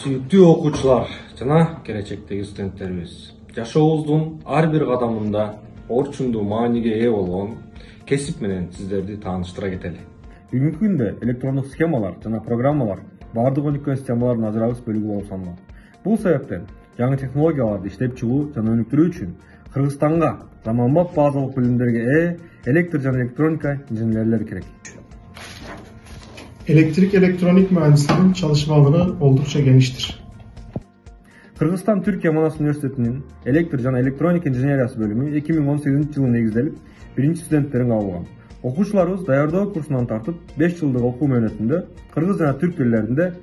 Сүйүктүү окуучулар жана келечектеги студенттерибиз, жашообуздун ар бир кадамында орчундуу мааниге ээ болгон кесип менен сиздерди тааныштыра кетели. Бүгүнкү күндө электрондук схемалар жана программалар бардык өнүккөн системалардын ажырагыс бөлүгү болуп саналат. Бул себептен жаңы технологияларды иштеп чыгуу жана өнүктүрүү үчүн Кыргызстанга заманбап базалык билимдерге ээ электр жана электроника инженерлери керек. Elektrik elektronik mühendisliğinin çalışma alanı oldukça geniştir. Kırgızstan Türkiye Manas Üniversitesi'nin elektr jana elektronika injeneriyası bölümü 2018 yılı negizделип, birinci studentlerin algan. Okuçularımız dayardоо kursundan tartıp 5 yıllık okul mühendisliğinde Kırgız jana Türk dillerinde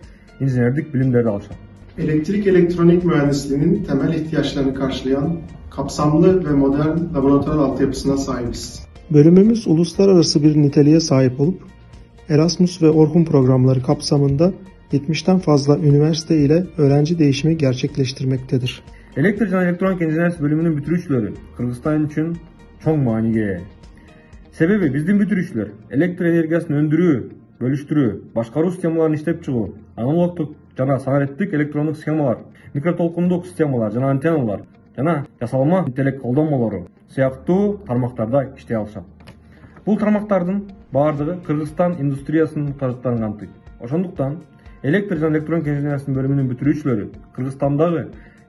injenerlik bilimleri alışat. Elektrik elektronik mühendisliğinin temel ihtiyaçlarını karşılayan kapsamlı ve modern laboratuvar altyapısına sahibiz. Bölümümüz uluslararası bir niteliğe sahip olup Erasmus ve Orhun programları kapsamında 70'ten fazla üniversite ile öğrenci değişimi gerçekleştirmektedir. Elektr jana elektronika injeneriyası bölümünün bitiriyorçuları Kırgızstan için çok maaniga ээ. Sebebi bizdin bitiriyorçular elektr energiyasını öndürүү, bölüştürүү, başkarуу sistemalarini işlep çıgуу, analogduk jana sanaриттик elektronik schemalar, mikrotolkunduk sistemalar jana antennalar жана жасалма интеллект колдонмолору сыяктуу тармактарда иштей алышат. Бул тармактардын бардыгы Кыргызстан индустриясынын муктаждыктарын камтыйт. Ошондуктан электр жана электроника инженериясынын бөлүмүнүн бүтүрүүчүлөрү Кыргызстандагы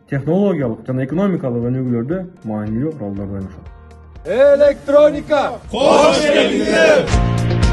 технологиялык жана экономикалык өнүгүүлөрдө маанилүү ролдорду ойношот. Elektronika! Hoş geldiniz!